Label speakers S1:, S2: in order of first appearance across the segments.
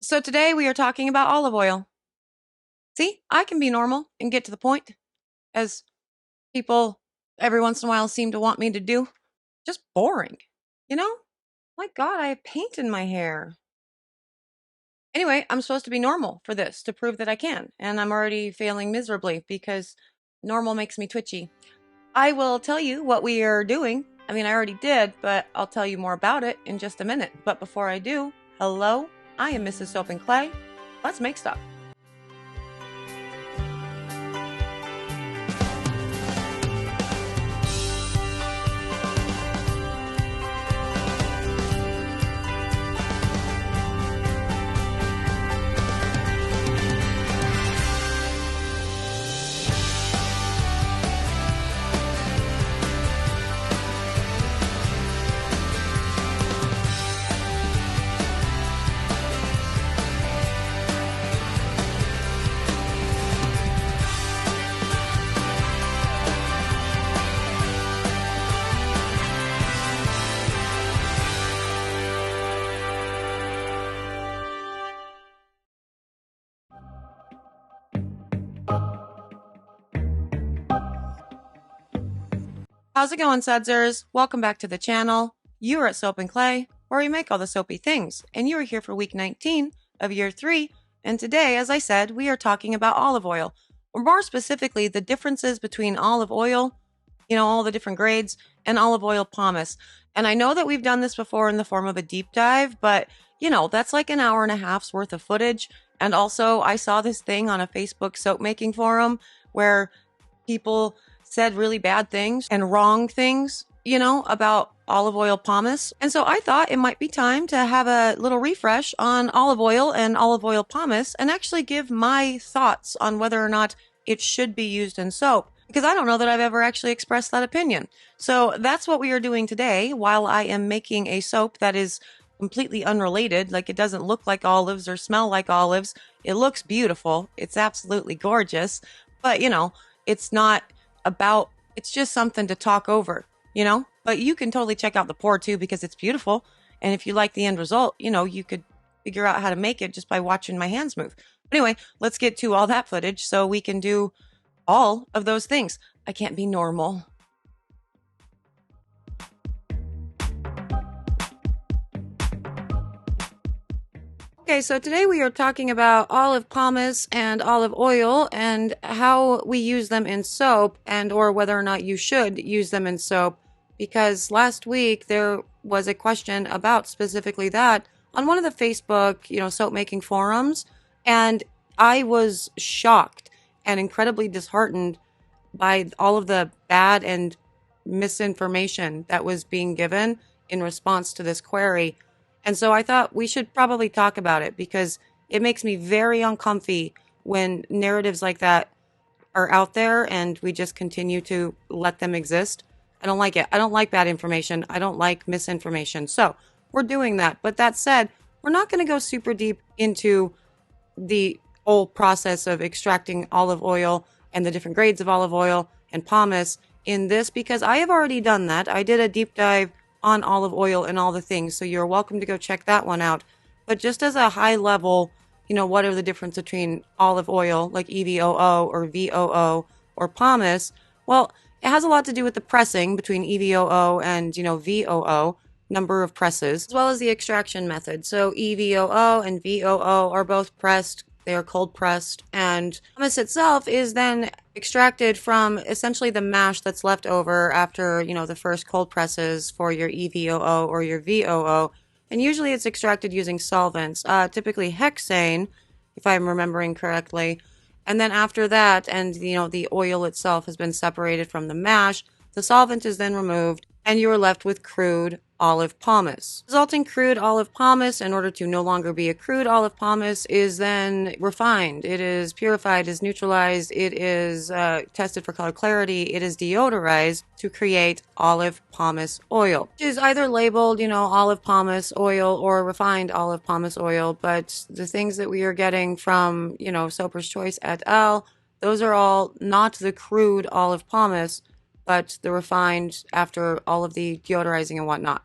S1: So today we are talking about olive oil. See, I can be normal and get to the point, as people every once in a while seem to want me to do. Just boring, you know? My God, I have paint in my hair. Anyway, I'm supposed to be normal for this to prove that I can, and I'm already failing miserably because normal makes me twitchy. I will tell you what we are doing. I mean, I already did, but I'll tell you more about it in just a minute. But before I do, hello, I am Mrs. Soap and Clay. Let's make stuff. How's it going, Sudsers? Welcome back to the channel. You are at Soap and Clay, where we make all the soapy things, and you are here for week 19 of year 3, and today, as I said, we are talking about olive oil, or more specifically, the differences between olive oil, all the different grades, and olive oil pomace. And I know that we've done this before in the form of a deep dive, but, that's like an hour and a half's worth of footage, and also I saw this thing on a Facebook soap making forum where people said really bad things and wrong things, about olive oil pomace. And so I thought it might be time to have a little refresh on olive oil and olive oil pomace and actually give my thoughts on whether or not it should be used in soap, because I don't know that I've ever actually expressed that opinion. So that's what we are doing today while I am making a soap that is completely unrelated. Like, it doesn't look like olives or smell like olives. It looks beautiful. It's absolutely gorgeous. But, it's not about, it's just something to talk over, but you can totally check out the pour too, because it's beautiful. And if you like the end result, you could figure out how to make it just by watching my hands move. But anyway, let's get to all that footage so we can do all of those things. I can't be normal. Okay, so today we are talking about olive pomace and olive oil and how we use them in soap, and or whether or not you should use them in soap, because last week there was a question about specifically that on one of the Facebook, soap making forums, and I was shocked and incredibly disheartened by all of the bad and misinformation that was being given in response to this query. And so I thought we should probably talk about it, because it makes me very uncomfy when narratives like that are out there and we just continue to let them exist. I don't like it. I don't like bad information. I don't like misinformation. So we're doing that. But that said, we're not going to go super deep into the whole process of extracting olive oil and the different grades of olive oil and pomace in this, because I have already done that. I did a deep dive on olive oil and all the things, so you're welcome to go check that one out. But just as a high level, what are the difference between olive oil, like EVOO or VOO, or pomace? Well, it has a lot to do with the pressing between EVOO and, VOO, number of presses, as well as the extraction method. So EVOO and VOO are both pressed. They are cold pressed, and pomace itself is then extracted from essentially the mash that's left over after, the first cold presses for your EVOO or your VOO. And usually it's extracted using solvents, typically hexane, if I'm remembering correctly. And then after that, and, the oil itself has been separated from the mash, the solvent is then removed, and you are left with crude olive pomace. Resulting crude olive pomace, in order to no longer be a crude olive pomace, is then refined. It is purified, is neutralized, it is tested for color clarity, it is deodorized to create olive pomace oil, which is either labeled, olive pomace oil or refined olive pomace oil. But the things that we are getting from, Soaper's Choice et al., those are all not the crude olive pomace, but the refined after all of the deodorizing and whatnot.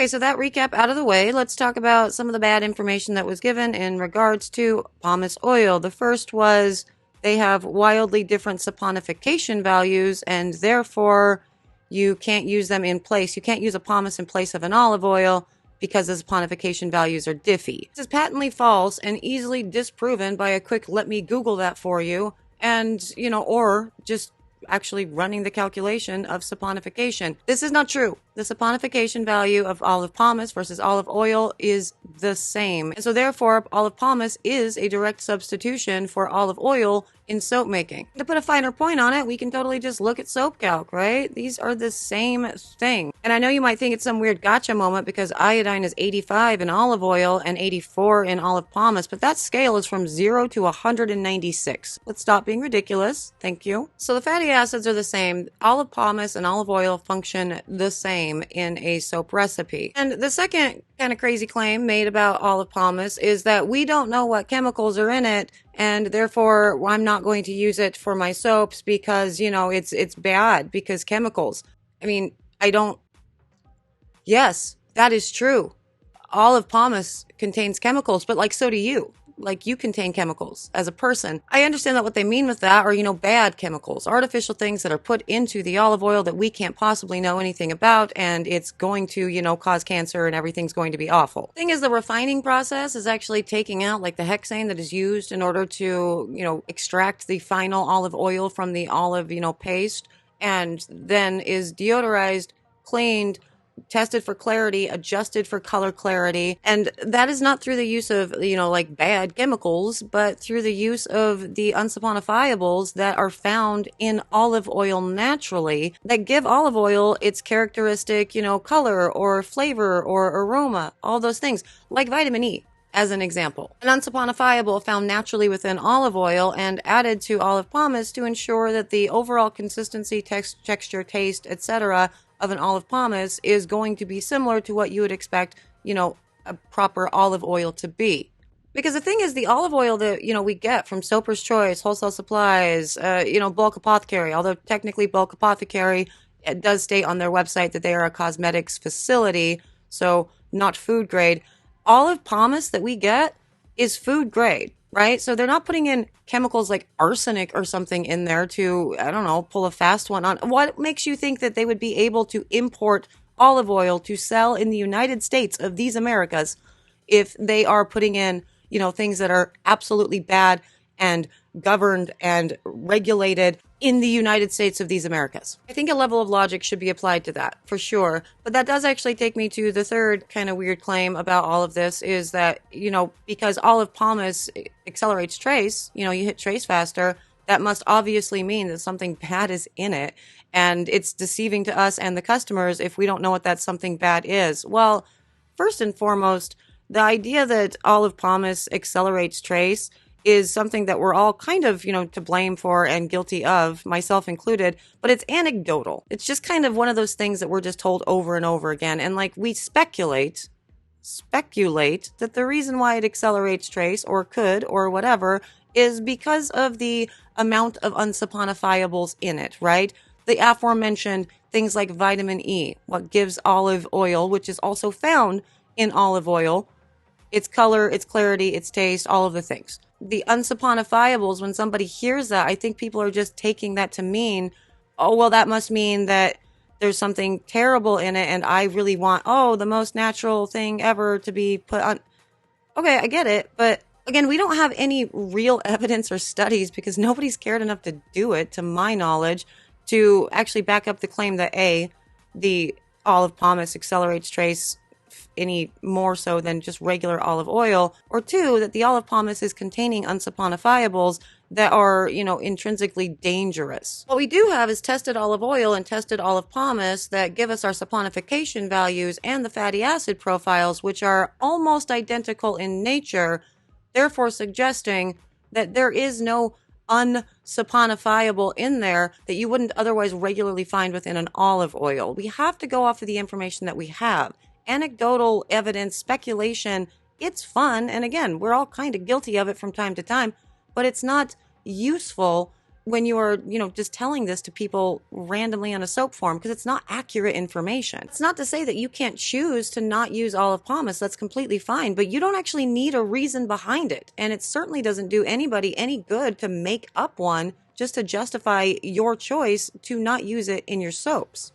S1: Okay, so that recap out of the way, let's talk about some of the bad information that was given in regards to pomace oil. The first was they have wildly different saponification values, and therefore you can't use them in place. You can't use a pomace in place of an olive oil because the saponification values are diffy. This is patently false and easily disproven by a quick let me Google that for you, and, or just actually running the calculation of saponification. This is not true. The saponification value of olive pomace versus olive oil is the same. And so therefore, olive pomace is a direct substitution for olive oil in soap making. To put a finer point on it, we can totally just look at soap calc, right? These are the same thing. And I know you might think it's some weird gotcha moment because iodine is 85 in olive oil and 84 in olive pomace, but that scale is from 0 to 196. Let's stop being ridiculous. Thank you. So the fatty acids are the same. Olive pomace and olive oil function the same in a soap recipe. And the second kind of crazy claim made about olive pomace is that we don't know what chemicals are in it, and therefore I'm not going to use it for my soaps because, it's bad because chemicals. Yes, that is true. Olive pomace contains chemicals, but so do you. You contain chemicals as a person. I understand that what they mean with that are, bad chemicals, artificial things that are put into the olive oil that we can't possibly know anything about, and it's going to, cause cancer and everything's going to be awful. Thing is, the refining process is actually taking out the hexane that is used in order to, extract the final olive oil from the olive, paste, and then is deodorized, cleaned, tested for clarity, adjusted for color clarity. And that is not through the use of, bad chemicals, but through the use of the unsaponifiables that are found in olive oil naturally that give olive oil its characteristic, color or flavor or aroma, all those things, like vitamin E. As an example, an unsaponifiable found naturally within olive oil and added to olive pomace to ensure that the overall consistency, texture, taste, etc. of an olive pomace is going to be similar to what you would expect, a proper olive oil to be. Because the thing is, the olive oil that, we get from Soaper's Choice, Wholesale Supplies, Bulk Apothecary, although technically Bulk Apothecary, it does state on their website that they are a cosmetics facility, so not food grade. Olive pomace that we get is food grade, right? So they're not putting in chemicals like arsenic or something in there to, pull a fast one on. What makes you think that they would be able to import olive oil to sell in the United States of these Americas if they are putting in, things that are absolutely bad and governed and regulated in the United States of these Americas? I think a level of logic should be applied to that, for sure. But that does actually take me to the third kind of weird claim about all of this is that, because olive pomace accelerates trace, you hit trace faster, that must obviously mean that something bad is in it. And it's deceiving to us and the customers if we don't know what that something bad is. Well, first and foremost, the idea that olive pomace accelerates trace is something that we're all kind of, to blame for and guilty of, myself included, but it's anecdotal. It's just kind of one of those things that we're just told over and over again. And we speculate that the reason why it accelerates trace or could or whatever is because of the amount of unsaponifiables in it, right? The aforementioned things like vitamin E, what gives olive oil, which is also found in olive oil, its color, its clarity, its taste, all of the things. The unsaponifiables, when somebody hears that, I think people are just taking that to mean, oh, well, that must mean that there's something terrible in it and I really want, the most natural thing ever to be put on. Okay, I get it, but again, we don't have any real evidence or studies because nobody's cared enough to do it, to my knowledge, to actually back up the claim that A, the olive pomace accelerates trace any more so than just regular olive oil, or two, that the olive pomace is containing unsaponifiables that are, intrinsically dangerous. What we do have is tested olive oil and tested olive pomace that give us our saponification values and the fatty acid profiles, which are almost identical in nature, therefore suggesting that there is no unsaponifiable in there that you wouldn't otherwise regularly find within an olive oil. We have to go off of the information that we have. Anecdotal evidence, speculation, it's fun. And again, we're all kind of guilty of it from time to time, but it's not useful when you are, just telling this to people randomly on a soap form, because it's not accurate information. It's not to say that you can't choose to not use olive pomace. That's completely fine, but you don't actually need a reason behind it. And it certainly doesn't do anybody any good to make up one just to justify your choice to not use it in your soaps.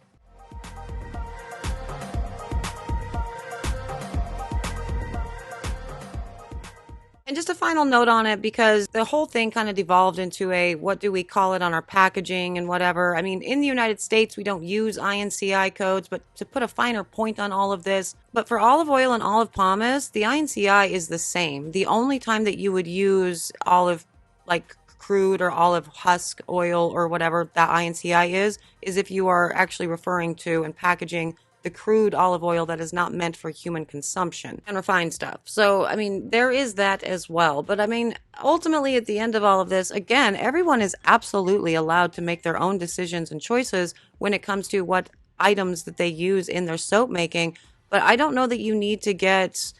S1: And just a final note on it, because the whole thing kind of devolved into a, what do we call it on our packaging and whatever. I mean, in the United States, we don't use INCI codes, but to put a finer point on all of this, but for olive oil and olive pomace, the INCI is the same. The only time that you would use olive, like crude or olive husk oil or whatever that INCI is if you are actually referring to and packaging the crude olive oil that is not meant for human consumption and refined stuff. So, I mean, there is that as well. But I mean, ultimately, at the end of all of this, again, everyone is absolutely allowed to make their own decisions and choices when it comes to what items that they use in their soap making. But I don't know that you need to get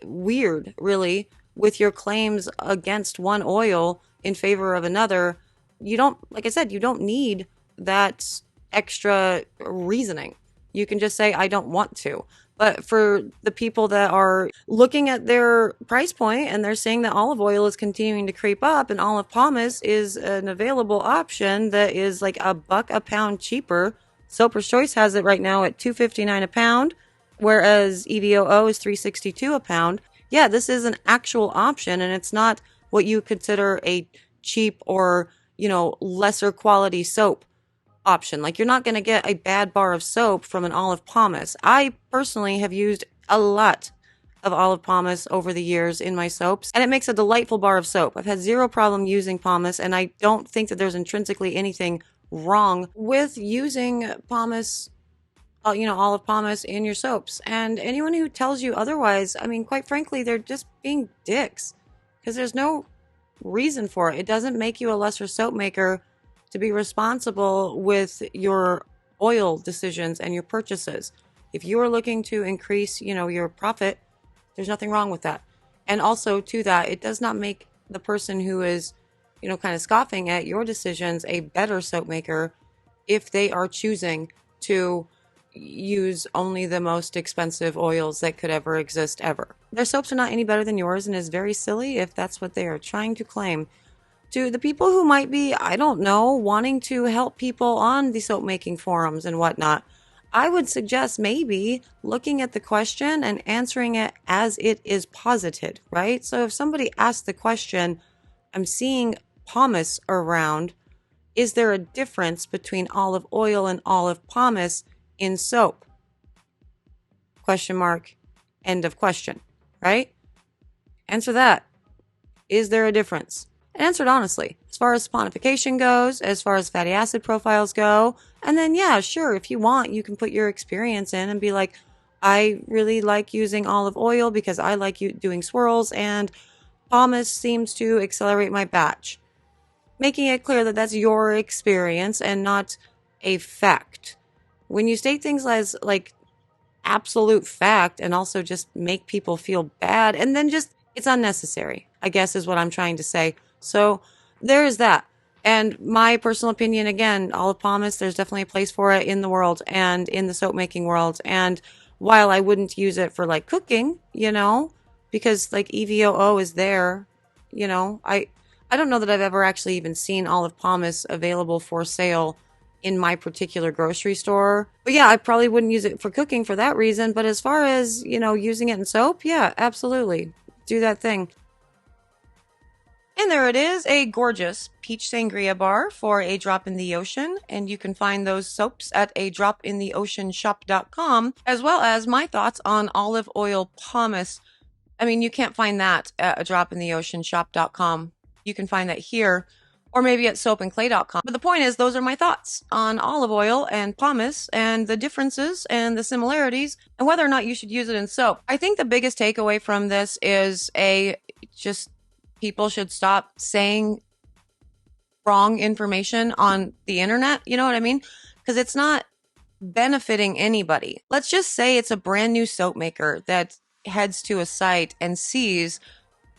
S1: weird, really, with your claims against one oil in favor of another. You don't, like I said, you don't need that extra reasoning. You can just say, I don't want to. But for the people that are looking at their price point and they're seeing that olive oil is continuing to creep up and olive pomace is an available option that is like $1 a pound cheaper. Soaper's Choice has it right now at $2.59 a pound, whereas EVOO is $3.62 a pound. Yeah, this is an actual option, and it's not what you consider a cheap or, lesser quality soap option. Like, you're not going to get a bad bar of soap from an olive pomace. I personally have used a lot of olive pomace over the years in my soaps, and it makes a delightful bar of soap. I've had zero problem using pomace, and I don't think that there's intrinsically anything wrong with using pomace, olive pomace in your soaps. And anyone who tells you otherwise, I mean, quite frankly, they're just being dicks, because there's no reason for it. It doesn't make you a lesser soap maker to be responsible with your oil decisions and your purchases. If you are looking to increase, your profit, there's nothing wrong with that. And also to that, it does not make the person who is, kind of scoffing at your decisions a better soap maker if they are choosing to use only the most expensive oils that could ever exist ever. Their soaps are not any better than yours, and is very silly if that's what they are trying to claim. To the people who might be, I don't know, wanting to help people on the soap making forums and whatnot, I would suggest maybe looking at the question and answering it as it is posited, right? So if somebody asks the question, I'm seeing pomace around, is there a difference between olive oil and olive pomace in soap? Question mark, end of question, right? Answer that. Is there a difference? Answered honestly, as far as saponification goes, as far as fatty acid profiles go. And then, yeah, sure, if you want, you can put your experience in and be like, I really like using olive oil because I like doing swirls, and pomace seems to accelerate my batch. Making it clear that that's your experience and not a fact. When you state things as like absolute fact and also just make people feel bad, and then just, it's unnecessary, I guess is what I'm trying to say. So there is that. And my personal opinion, again, olive pomace, there's definitely a place for it in the world and in the soap making world. And while I wouldn't use it for like cooking, because like EVOO is there, I don't know that I've ever actually even seen olive pomace available for sale in my particular grocery store. But yeah, I probably wouldn't use it for cooking for that reason. But as far as, using it in soap, yeah, absolutely. Do that thing. And there it is, a gorgeous peach sangria bar for a drop in the ocean. And you can find those soaps at a dropintheoceanshop.com, as well as my thoughts on olive oil pomace. I mean, you can't find that at a dropintheoceanshop.com. You can find that here, or maybe at soapandclay.com. But the point is, those are my thoughts on olive oil and pomace and the differences and the similarities and whether or not you should use it in soap. I think the biggest takeaway from this is just people should stop saying wrong information on the internet. You know what I mean? Because it's not benefiting anybody. Let's just say it's a brand new soap maker that heads to a site and sees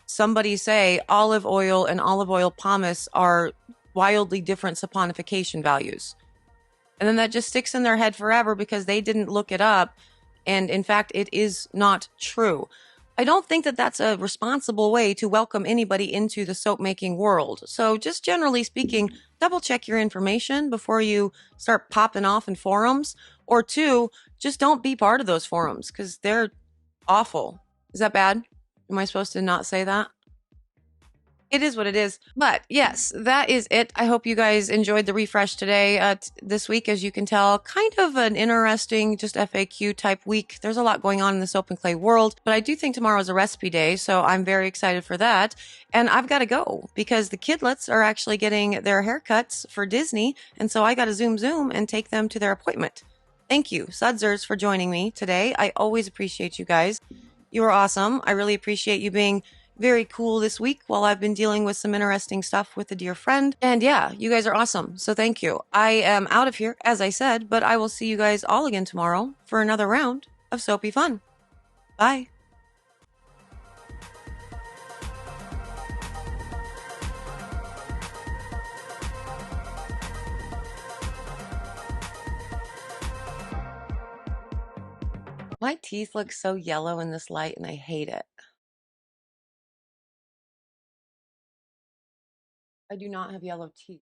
S1: somebody say olive oil and olive oil pomace are wildly different saponification values. And then that just sticks in their head forever because they didn't look it up. And in fact, it is not true. I don't think that that's a responsible way to welcome anybody into the soap making world. So, just generally speaking, double check your information before you start popping off in forums. Or two, just don't be part of those forums because they're awful. Is that bad? Am I supposed to not say that? It is what it is. But yes, that is it. I hope you guys enjoyed the refresh today. This week, as you can tell, kind of an interesting, just FAQ type week. There's a lot going on in the soap and clay world, but I do think tomorrow is a recipe day, so I'm very excited for that. And I've got to go because the kidlets are actually getting their haircuts for Disney, and so I got to zoom and take them to their appointment. Thank you, Sudzers, for joining me today. I always appreciate you guys. You are awesome. I really appreciate you being very cool this week while I've been dealing with some interesting stuff with a dear friend. And yeah, you guys are awesome. So thank you. I am out of here, as I said, but I will see you guys all again tomorrow for another round of soapy fun. Bye. My teeth look so yellow in this light and I hate it. I do not have yellow teeth.